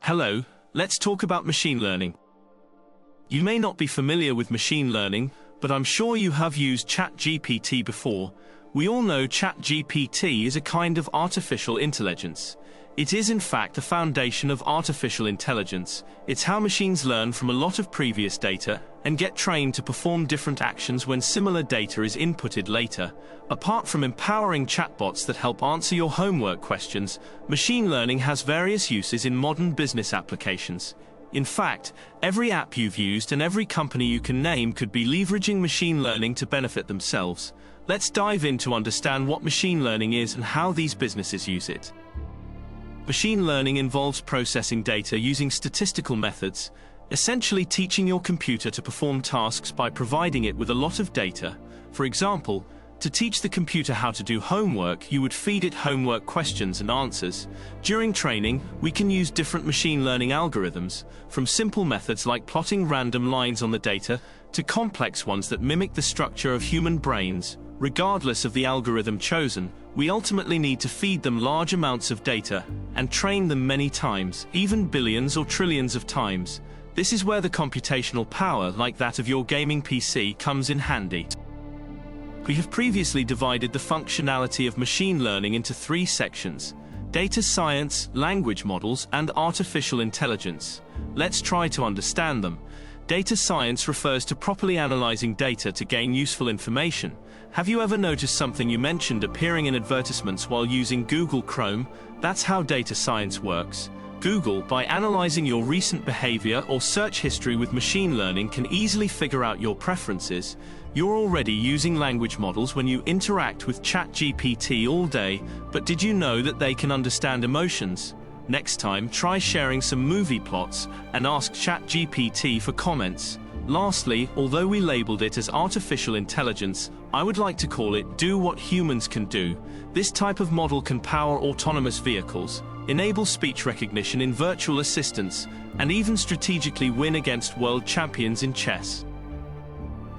Hello, let's talk about machine learning. You may not be familiar with machine learning, but I'm sure you have used ChatGPT before. We all know ChatGPT is a kind of artificial intelligence. It is in fact the foundation of artificial intelligence. It's how machines learn from a lot of previous data and get trained to perform different actions when similar data is inputted later. Apart from empowering chatbots that help answer your homework questions, machine learning has various uses in modern business applications. In fact, every app you've used and every company you can name could be leveraging machine learning to benefit themselves. Let's dive in to understand what machine learning is and how these businesses use it. Machine learning involves processing data using statistical methods, essentially teaching your computer to perform tasks by providing it with a lot of data. For example, to teach the computer how to do homework, you would feed it homework questions and answers. During training, we can use different machine learning algorithms, from simple methods like plotting random lines on the data, to complex ones that mimic the structure of human brains. Regardless of the algorithm chosen, we ultimately need to feed them large amounts of data and train them many times, even billions or trillions of times. This is where the computational power, like that of your gaming PC, comes in handy. We have previously divided the functionality of machine learning into three sections: data science, language models, and artificial intelligence. Let's try to understand them. Data science refers to properly analyzing data to gain useful information. Have you ever noticed something you mentioned appearing in advertisements while using Google Chrome? That's how data science works. Google, by analyzing your recent behavior or search history with machine learning, can easily figure out your preferences. You're already using language models when you interact with ChatGPT all day, but did you know that they can understand emotions? Next time, try sharing some movie plots and ask ChatGPT for comments. Lastly, although we labeled it as artificial intelligence, I would like to call it do what humans can do. This type of model can power autonomous vehicles, enable speech recognition in virtual assistants, and even strategically win against world champions in chess.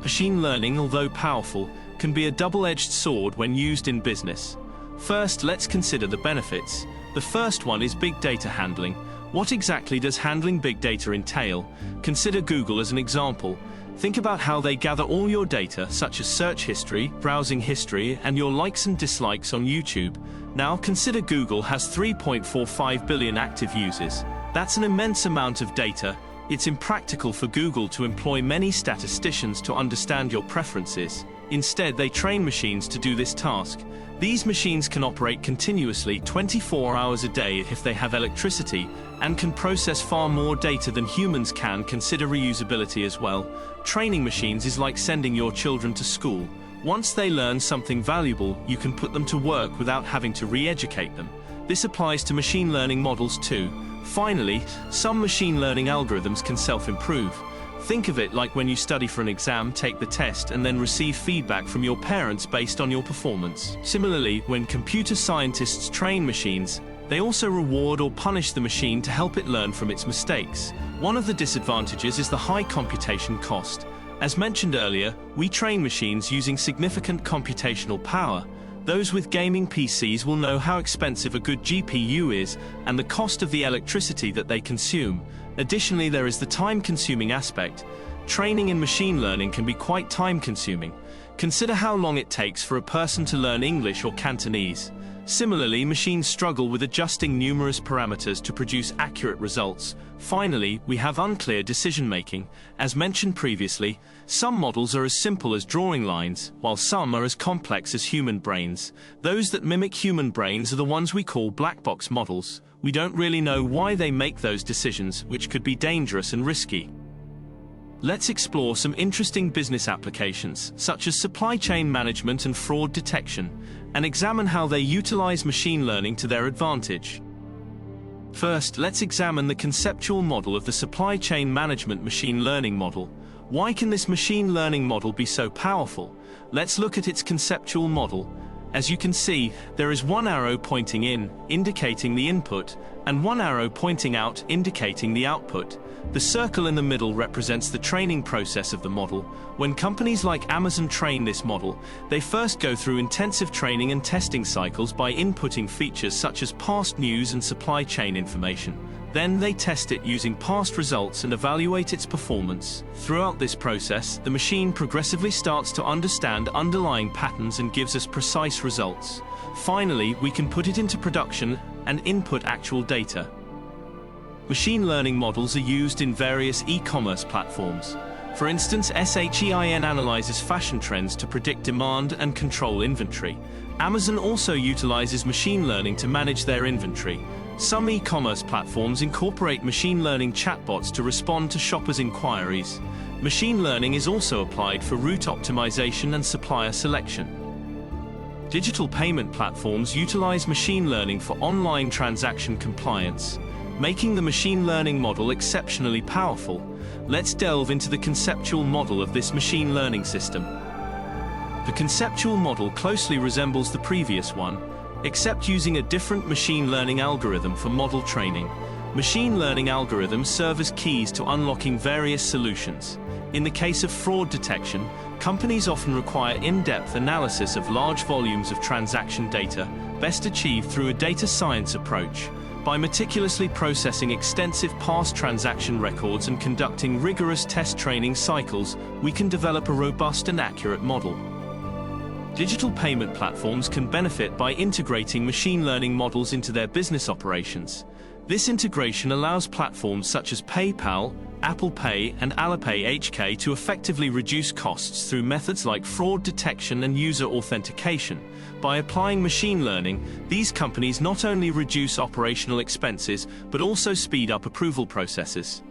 Machine learning, although powerful, can be a double-edged sword when used in business. First, let's consider the benefits. The first one is big data handling. What exactly does handling big data entail? Consider Google as an example. Think about how they gather all your data, such as search history, browsing history, and your likes and dislikes on YouTube. Now consider Google has 3.45 billion active users. That's an immense amount of data. It's impractical for Google to employ many statisticians to understand your preferences. Instead, they train machines to do this task. These machines can operate continuously 24 hours a day if they have electricity, and can process far more data than humans can. Consider reusability as well. Training machines is like sending your children to school. Once they learn something valuable, you can put them to work without having to re-educate them. This applies to machine learning models too. Finally, some machine learning algorithms can self-improve. Think of it like when you study for an exam, take the test, and then receive feedback from your parents based on your performance. Similarly, when computer scientists train machines, they also reward or punish the machine to help it learn from its mistakes. One of the disadvantages is the high computation cost. As mentioned earlier, we train machines using significant computational power. Those with gaming PCs will know how expensive a good GPU is and the cost of the electricity that they consume. Additionally, there is the time-consuming aspect. Training in machine learning can be quite time-consuming. Consider how long it takes for a person to learn English or Cantonese. Similarly, machines struggle with adjusting numerous parameters to produce accurate results. Finally, we have unclear decision-making. As mentioned previously, some models are as simple as drawing lines, while some are as complex as human brains. Those that mimic human brains are the ones we call black box models. We don't really know why they make those decisions, which could be dangerous and risky. Let's explore some interesting business applications, such as supply chain management and fraud detection, and examine how they utilize machine learning to their advantage. First, let's examine the conceptual model of the supply chain management machine learning model. Why can this machine learning model be so powerful? Let's look at its conceptual model. As you can see, there is one arrow pointing in, indicating the input, and one arrow pointing out, indicating the output. The circle in the middle represents the training process of the model. When companies like Amazon train this model, they first go through intensive training and testing cycles by inputting features such as past news and supply chain information. Then they test it using past results and evaluate its performance. Throughout this process, the machine progressively starts to understand underlying patterns and gives us precise results. Finally, we can put it into production and input actual data. Machine learning models are used in various e-commerce platforms. For instance, SHEIN analyzes fashion trends to predict demand and control inventory. Amazon also utilizes machine learning to manage their inventory. Some e-commerce platforms incorporate machine learning chatbots to respond to shoppers' inquiries. Machine learning is also applied for route optimization and supplier selection. Digital payment platforms utilize machine learning for online transaction compliance, making the machine learning model exceptionally powerful. Let's delve into the conceptual model of this machine learning system. The conceptual model closely resembles the previous one, except using a different machine learning algorithm for model training. Machine learning algorithms serve as keys to unlocking various solutions. In the case of fraud detection, companies often require in-depth analysis of large volumes of transaction data, best achieved through a data science approach. By meticulously processing extensive past transaction records and conducting rigorous test training cycles, we can develop a robust and accurate model. Digital payment platforms can benefit by integrating machine learning models into their business operations. This integration allows platforms such as PayPal, Apple Pay, and Alipay HK to effectively reduce costs through methods like fraud detection and user authentication. By applying machine learning, these companies not only reduce operational expenses but also speed up approval processes.